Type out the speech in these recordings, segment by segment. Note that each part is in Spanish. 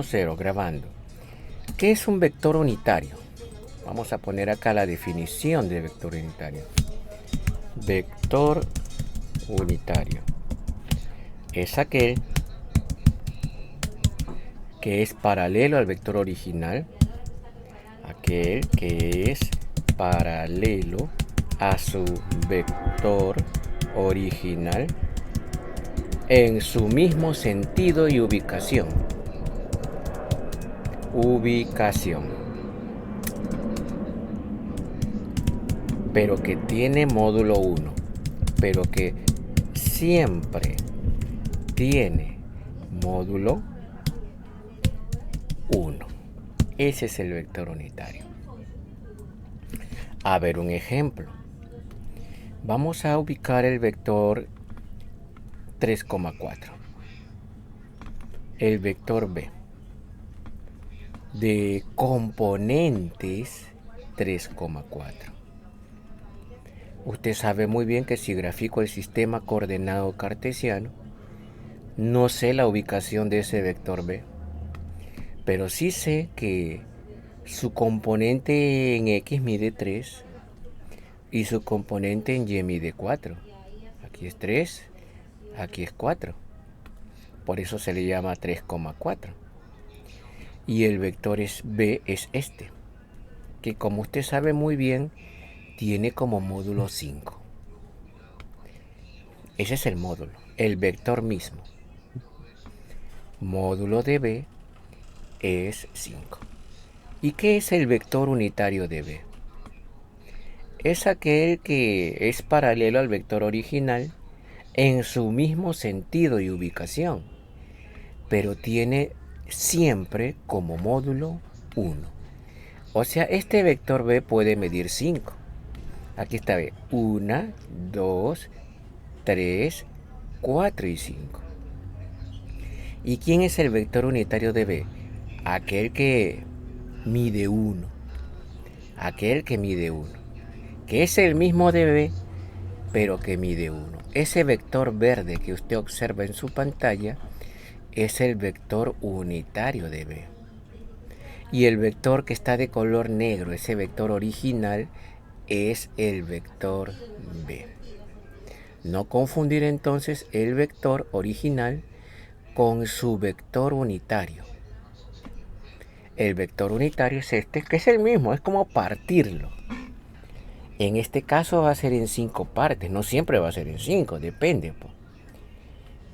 0, grabando. ¿Qué es un vector unitario? Vamos a poner acá la definición de vector unitario. Vector unitario es aquel que es paralelo al vector original, aquel que es paralelo a su vector original en su mismo sentido y ubicación. Pero que tiene módulo 1, pero que siempre tiene módulo 1. Ese es el vector unitario. A ver un ejemplo. Vamos a ubicar el vector 3,4. El vector B de componentes 3,4. Usted sabe muy bien que si grafico el sistema coordenado cartesiano, no sé la ubicación de ese vector B, pero sí sé que su componente en X mide 3 y su componente en Y mide 4. Aquí es 3, aquí es 4. Por eso se le llama 3,4. Y el vector B es este, que como usted sabe muy bien, tiene como módulo 5. Ese es el módulo, el vector mismo. Módulo de B es 5. ¿Y qué es el vector unitario de B? Es aquel que es paralelo al vector original en su mismo sentido y ubicación, pero tiene siempre como módulo 1. O sea, este vector B puede medir 5. Aquí está B. 1, 2, 3, 4 y 5. ¿Y quién es el vector unitario de B? Aquel que mide 1. Aquel que mide 1. Que es el mismo de B, pero que mide 1. Ese vector verde que usted observa en su pantalla es el vector unitario de B. Y el vector que está de color negro, ese vector original, es el vector B. No confundir entonces el vector original con su vector unitario. El vector unitario es este, que es el mismo, es como partirlo. En este caso va a ser en 5 partes, no siempre va a ser en 5, depende.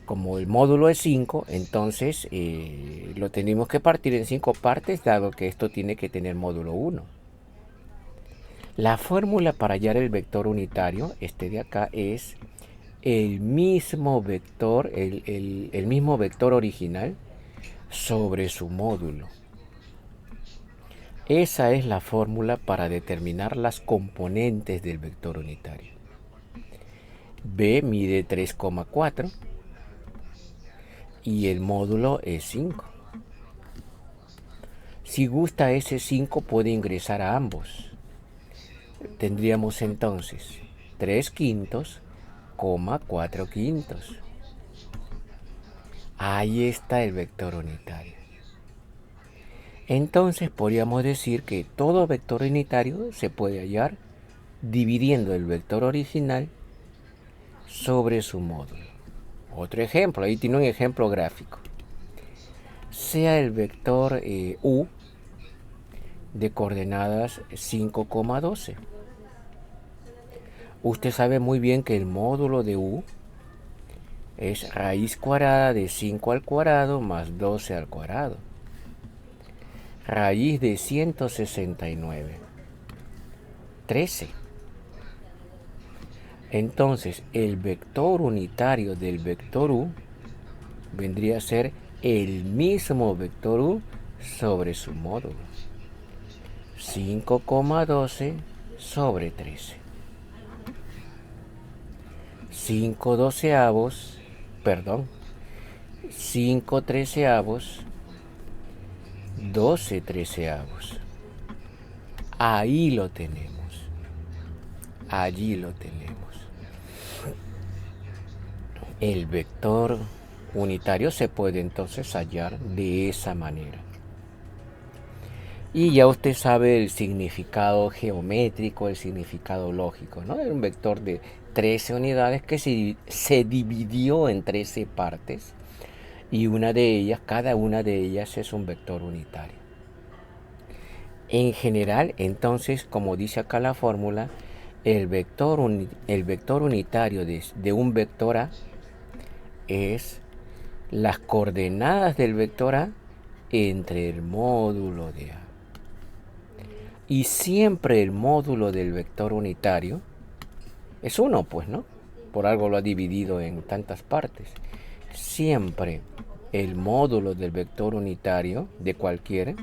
Como el módulo es 5, entonces lo tenemos que partir en 5 partes, dado que esto tiene que tener módulo 1. La fórmula para hallar el vector unitario, este de acá, es el mismo vector, el mismo vector original sobre su módulo. Esa es la fórmula para determinar las componentes del vector unitario. B mide 3,4 y el módulo es 5. Si gusta ese 5 puede ingresar a ambos. Tendríamos entonces 3 quintos, 4 quintos. Ahí está el vector unitario. Entonces podríamos decir que todo vector unitario se puede hallar dividiendo el vector original sobre su módulo. Otro ejemplo, ahí tiene un ejemplo gráfico. Sea el vector U de coordenadas 5,12. Usted sabe muy bien que el módulo de U es raíz cuadrada de 5 al cuadrado más 12 al cuadrado. Raíz de 169. 13. Entonces, el vector unitario del vector U vendría a ser el mismo vector U sobre su módulo. 5,12 sobre 13. 5 doceavos, perdón, 5 treceavos, 12 treceavos. Ahí lo tenemos. Allí lo tenemos. El vector unitario se puede entonces hallar de esa manera. Y ya usted sabe el significado geométrico, el significado lógico, ¿no? Era un vector de 13 unidades que se dividió en 13 partes y cada una de ellas es un vector unitario. En general, entonces, como dice acá la fórmula, el vector unitario de un vector A es las coordenadas del vector A entre el módulo de A. Y siempre el módulo del vector unitario es 1, pues, ¿no? Por algo lo ha dividido en tantas partes. Siempre el módulo del vector unitario de cualquiera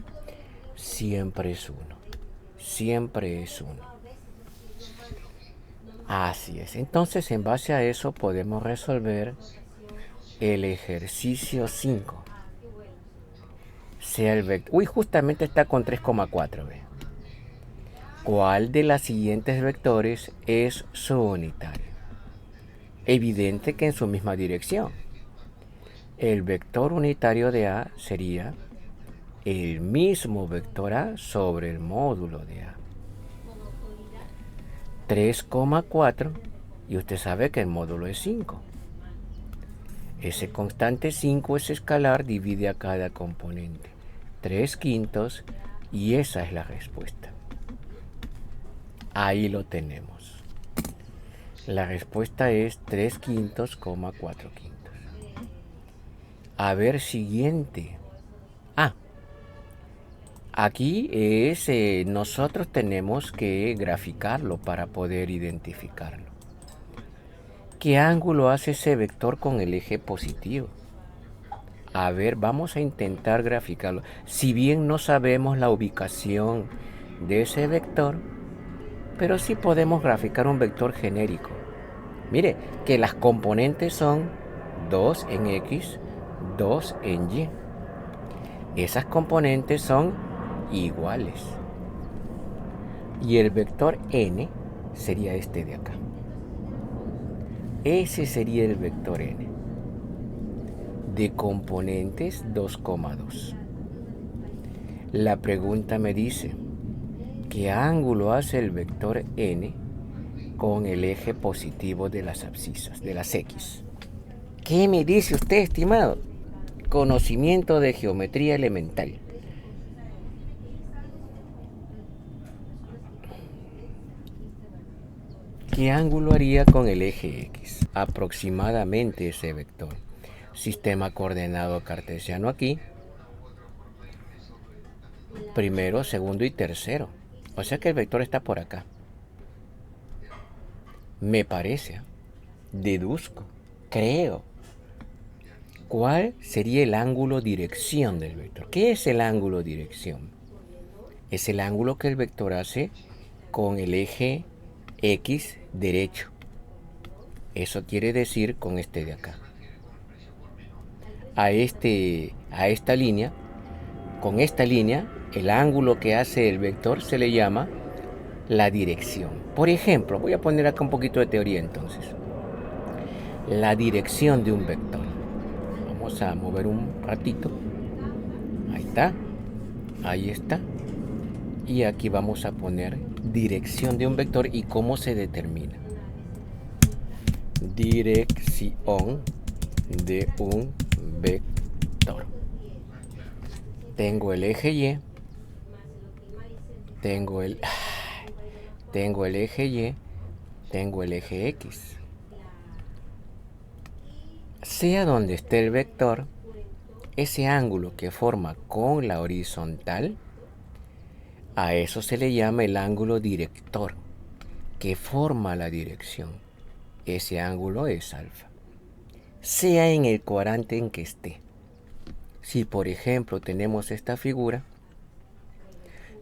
siempre es 1. Siempre es 1. Así es. Entonces, en base a eso podemos resolver el ejercicio 5. Sea el vector... Uy, justamente está con 3,4, ¿ve? ¿Cuál de las siguientes vectores es su unitario? Evidente que en su misma dirección. El vector unitario de A sería el mismo vector A sobre el módulo de A. 3,4, y usted sabe que el módulo es 5. Ese constante 5 es escalar, divide a cada componente. 3/5, y esa es la respuesta. Ahí lo tenemos. La respuesta es 3/5, 4/5. A ver, siguiente. Aquí nosotros tenemos que graficarlo para poder identificarlo. ¿Qué ángulo hace ese vector con el eje positivo? A ver, vamos a intentar graficarlo. Si bien no sabemos la ubicación de ese vector, pero sí podemos graficar un vector genérico. Mire, que las componentes son 2 en X, 2 en Y. Esas componentes son iguales. Y el vector n sería este de acá. Ese sería el vector n. De componentes 2,2. La pregunta me dice, ¿qué ángulo hace el vector n con el eje positivo de las abscisas, de las X? ¿Qué me dice usted, estimado? Conocimiento de geometría elemental. ¿Qué ángulo haría con el eje X? Aproximadamente ese vector. Sistema coordenado cartesiano aquí. Primero, segundo y tercero. O sea que el vector está por acá. Me parece. Deduzco. Creo. ¿Cuál sería el ángulo dirección del vector? ¿Qué es el ángulo dirección? Es el ángulo que el vector hace con el eje X derecho. Eso quiere decir con este de acá. A esta línea, con esta línea, el ángulo que hace el vector se le llama la dirección. Por ejemplo, voy a poner acá un poquito de teoría entonces. La dirección de un vector. Vamos a mover un ratito. Ahí está. Ahí está. Y aquí vamos a poner dirección de un vector y cómo se determina. Dirección de un vector. Tengo el eje Y. Tengo el eje Y. Tengo el eje X. Sea donde esté el vector, ese ángulo que forma con la horizontal, a eso se le llama el ángulo director, que forma la dirección. Ese ángulo es alfa. Sea en el cuadrante en que esté. Si por ejemplo tenemos esta figura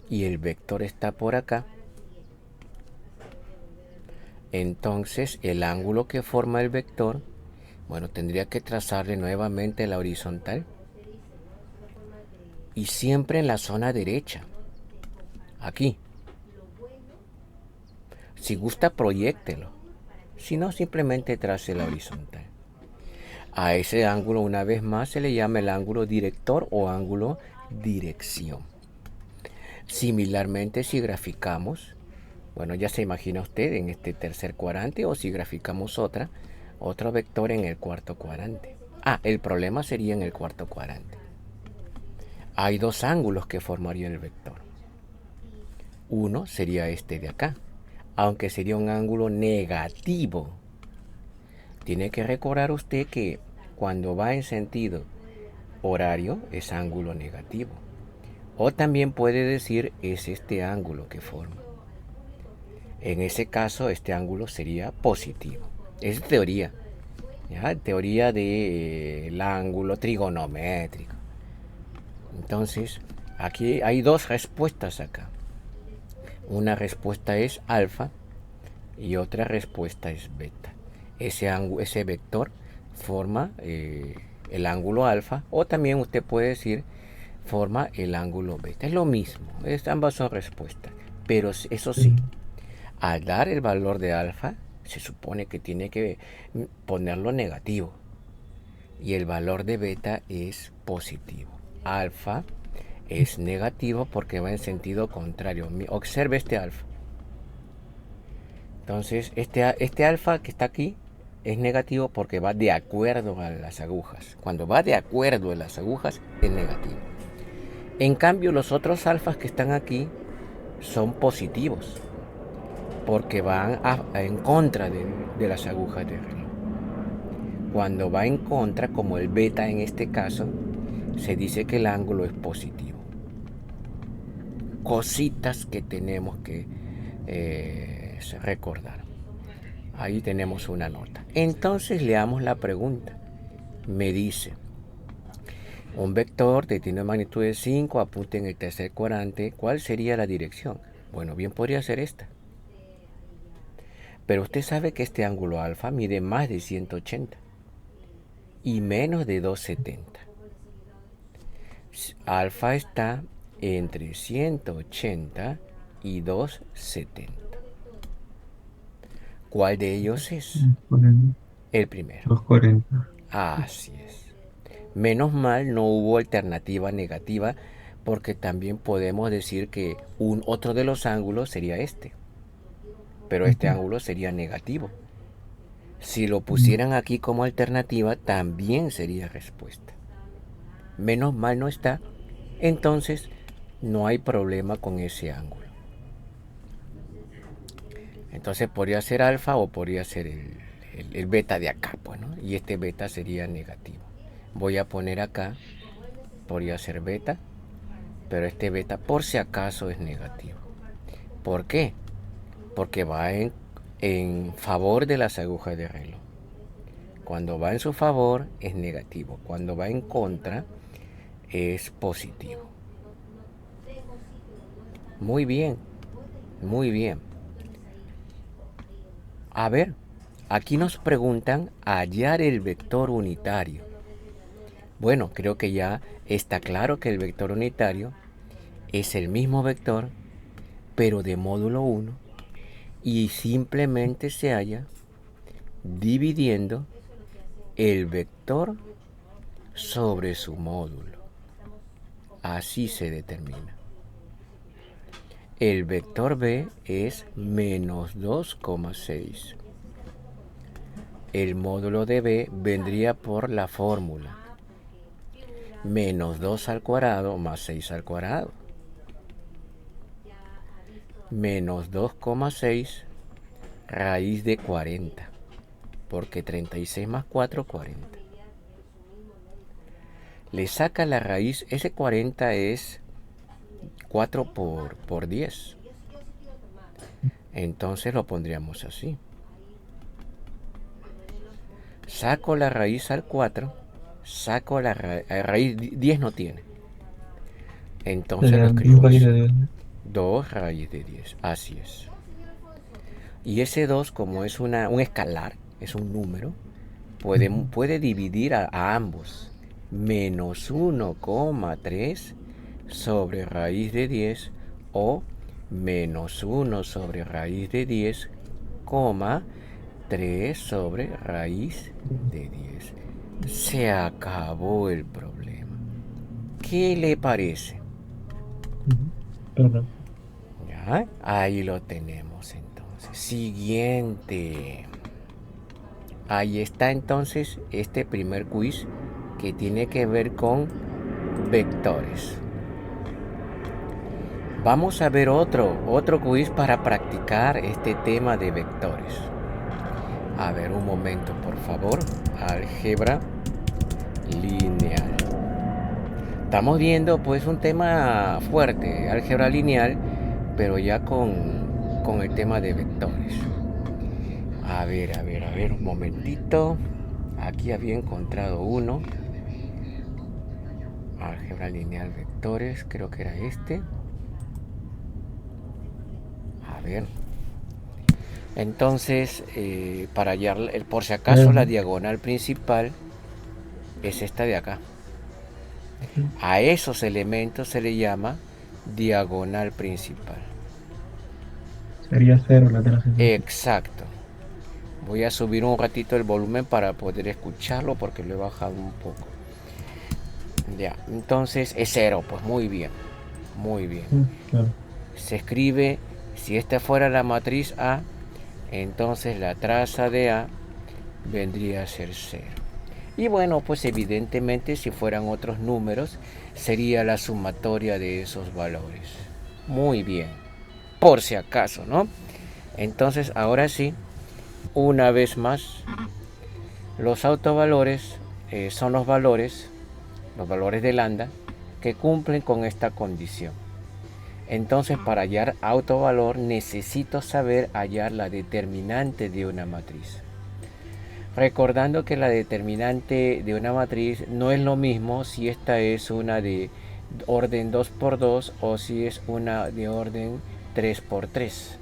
y el vector está por acá, entonces el ángulo que forma el vector, bueno, tendría que trazarle nuevamente la horizontal y siempre en la zona derecha, aquí. Si gusta, proyéctelo. Si no, simplemente trace la horizontal. A ese ángulo, una vez más, se le llama el ángulo director o ángulo dirección. Similarmente, si graficamos, bueno, ya se imagina usted en este tercer cuadrante, o si graficamos otro vector en el cuarto cuadrante. El problema sería en el cuarto cuadrante. Hay dos ángulos que formarían el vector. Uno sería este de acá, aunque sería un ángulo negativo. Tiene que recordar usted que cuando va en sentido horario es ángulo negativo. O también puede decir es este ángulo que forma. En ese caso este ángulo sería positivo. Es teoría, ¿ya? Teoría del ángulo trigonométrico. Entonces, aquí hay dos respuestas acá. Una respuesta es alfa y otra respuesta es beta. Ese vector forma el ángulo alfa, o también usted puede decir forma el ángulo beta. Es lo mismo, ambas son respuestas. Pero eso sí, al dar el valor de alfa, se supone que tiene que ponerlo negativo. Y el valor de beta es positivo. Alfa es negativo porque va en sentido contrario. Observe este alfa. Entonces, este alfa que está aquí es negativo porque va de acuerdo a las agujas. Cuando va de acuerdo a las agujas, es negativo. En cambio, los otros alfas que están aquí son positivos porque van en contra de las agujas de reloj. Cuando va en contra, como el beta en este caso, se dice que el ángulo es positivo. Cositas que tenemos que recordar. Ahí tenemos una nota. Entonces leamos la pregunta. Me dice, un vector de tiene magnitud de 5 apunta en el tercer cuadrante. ¿Cuál sería la dirección? Bueno, bien podría ser esta. Pero usted sabe que este ángulo alfa mide más de 180 y menos de 270. Alfa está entre 180 y 270. ¿Cuál de ellos es? El primero. 240. Así es. Menos mal no hubo alternativa negativa, porque también podemos decir que otro de los ángulos sería este. Pero este ángulo sería negativo. Si lo pusieran aquí como alternativa, también sería respuesta. Menos mal no está. Entonces, no hay problema con ese ángulo. Entonces podría ser alfa o podría ser el beta de acá, pues, ¿no? Y este beta sería negativo. Voy a poner acá, podría ser beta, pero este beta por si acaso es negativo. ¿Por qué? Porque va en favor de las agujas de reloj. Cuando va en su favor es negativo. Cuando va en contra es positivo. Muy bien, muy bien. A ver, aquí nos preguntan hallar el vector unitario. Bueno, creo que ya está claro que el vector unitario es el mismo vector, pero de módulo 1, y simplemente se halla dividiendo el vector sobre su módulo. Así se determina. El vector b es menos 2,6. El módulo de b vendría por la fórmula menos 2 al cuadrado más 6 al cuadrado. Menos 2,6 raíz de 40. Porque 36 más 4, 40. Le saca la raíz, ese 40 es 4 por 10. Entonces lo pondríamos así. Saco la raíz al 4, saco la raíz 10 no tiene. Entonces lo Serían escribo 2 raíz así. de 10. 2 raíz de 10, así es. Y ese 2, como es un escalar, es un número, puede dividir a ambos. Menos 1,3 sobre raíz de 10 o menos 1 sobre raíz de 10, 3 sobre raíz de 10. Se acabó el problema. ¿Qué le parece? Ujú. Perdón. Ya, ahí lo tenemos entonces. Siguiente. Ahí está entonces este primer quiz que tiene que ver con vectores. Vamos a ver otro quiz para practicar este tema de vectores. A ver, un momento, por favor. Álgebra lineal. Estamos viendo pues un tema fuerte, álgebra lineal, pero ya con el tema de vectores. A ver, un momentito. Aquí había encontrado uno. Álgebra lineal, vectores, creo que era este. A ver. Entonces, para hallar, por si acaso, la Em, diagonal principal es esta de acá. Ujú. A esos elementos se le llama diagonal principal. Sería cero la de la siguiente. Exacto. Voy a subir un ratito el volumen para poder escucharlo porque lo he bajado un poco. Ya, entonces es cero, pues muy bien, muy bien. Claro. Se escribe, si esta fuera la matriz A, entonces la traza de A vendría a ser cero. Y bueno, pues evidentemente si fueran otros números, sería la sumatoria de esos valores. Muy bien, por si acaso, ¿no? Entonces ahora sí, una vez más, los autovalores son los valores de lambda, que cumplen con esta condición. Entonces, para hallar autovalor necesito saber hallar la determinante de una matriz. Recordando que la determinante de una matriz no es lo mismo si esta es una de orden 2 por 2 o si es una de orden 3 por 3.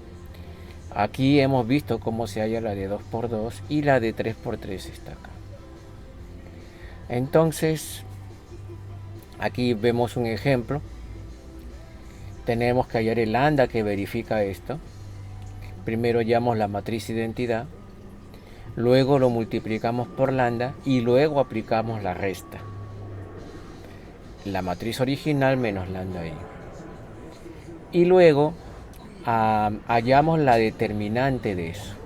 Aquí hemos visto cómo se halla la de 2 por 2 y la de 3 por 3 está acá. Entonces, aquí vemos un ejemplo. Tenemos que hallar el lambda que verifica esto. Primero hallamos la matriz identidad, luego lo multiplicamos por lambda y luego aplicamos la resta. La matriz original menos lambda i. Y luego hallamos la determinante de eso.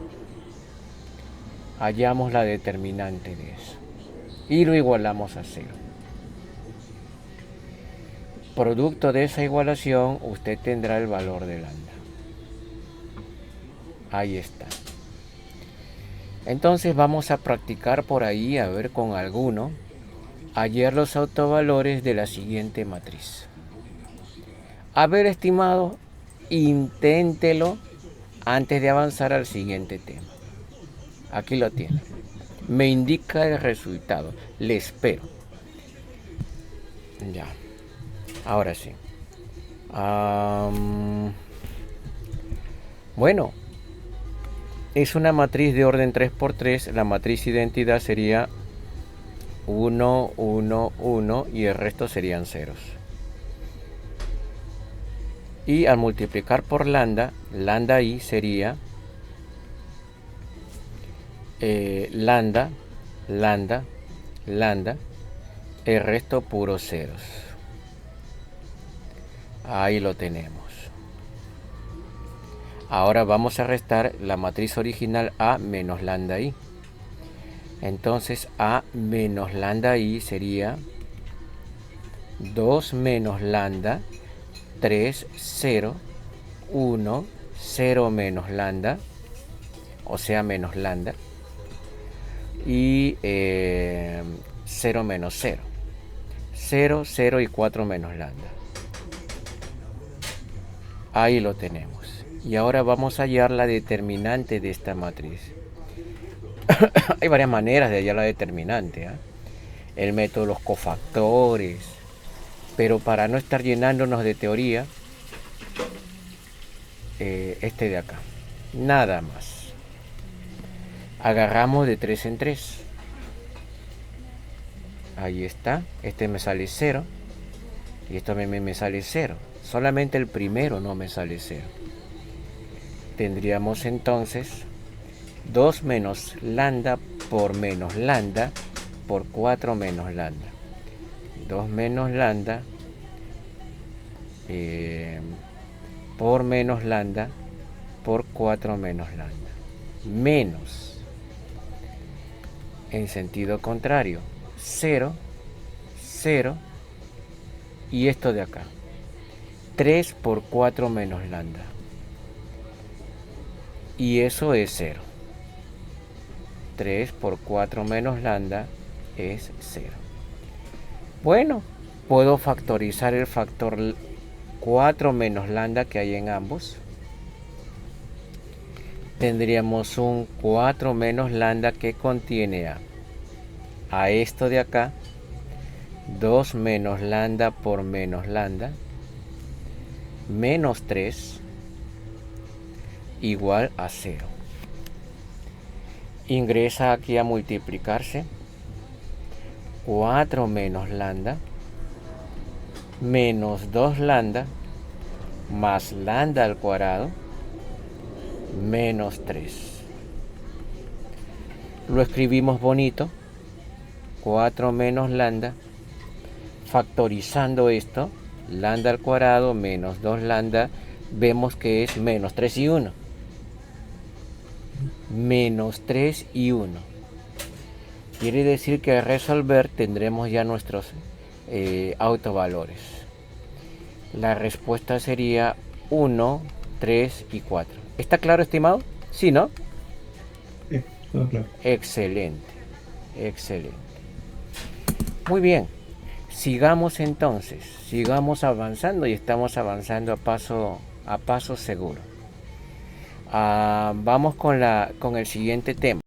Hallamos la determinante de eso. Y lo igualamos a cero. Producto de esa igualación, usted tendrá el valor de lambda. Ahí está. Entonces vamos a practicar por ahí a ver con alguno hallar los autovalores de la siguiente matriz. A ver, estimado, inténtelo antes de avanzar al siguiente tema. Aquí lo tiene. Me indica el resultado. Le espero. Ya. Ahora sí. Bueno, es una matriz de orden 3 por 3. La matriz identidad sería 1, 1, 1 y el resto serían ceros. Y al multiplicar por lambda, lambda i sería lambda, lambda, lambda, el resto puros ceros. Ahí lo tenemos. Ahora vamos a restar la matriz original A menos lambda i. Entonces A menos lambda i sería 2 menos lambda, 3, 0, 1, 0 menos lambda, o sea menos lambda, y 0 menos 0. 0, 0 y 4 menos lambda. Ahí lo tenemos. Y ahora vamos a hallar la determinante de esta matriz. Hay varias maneras de hallar la determinante, ¿eh? El método de los cofactores. Pero para no estar llenándonos de teoría, este de acá. Nada más. Agarramos de 3 en 3. Ahí está. Este me sale 0. Y esto me sale 0. Solamente el primero no me sale 0. Tendríamos entonces 2 menos lambda por menos lambda por 4 menos lambda. 2 menos lambda por menos lambda por 4 menos lambda. Menos, en sentido contrario, 0, 0, y esto de acá, 3 por 4 menos lambda. Y eso es 0. 3 por 4 menos lambda es 0. Bueno, puedo factorizar el factor 4 menos lambda que hay en ambos. Tendríamos un 4 menos lambda que contiene a esto de acá, 2 menos lambda por menos lambda, menos 3, igual a 0. Ingresa aquí a multiplicarse. 4 menos lambda menos 2 lambda más lambda al cuadrado menos 3. Lo escribimos bonito. 4 menos lambda, factorizando esto, lambda al cuadrado menos 2 lambda, vemos que es menos 3 y 1. Menos 3 y 1. Quiere decir que al resolver tendremos ya nuestros autovalores. La respuesta sería 1, 3 y 4. ¿Está claro, estimado? ¿Sí, no? Sí, todo claro. Excelente, excelente. Muy bien, sigamos entonces, sigamos avanzando, y estamos avanzando a paso seguro. Vamos con el siguiente tema.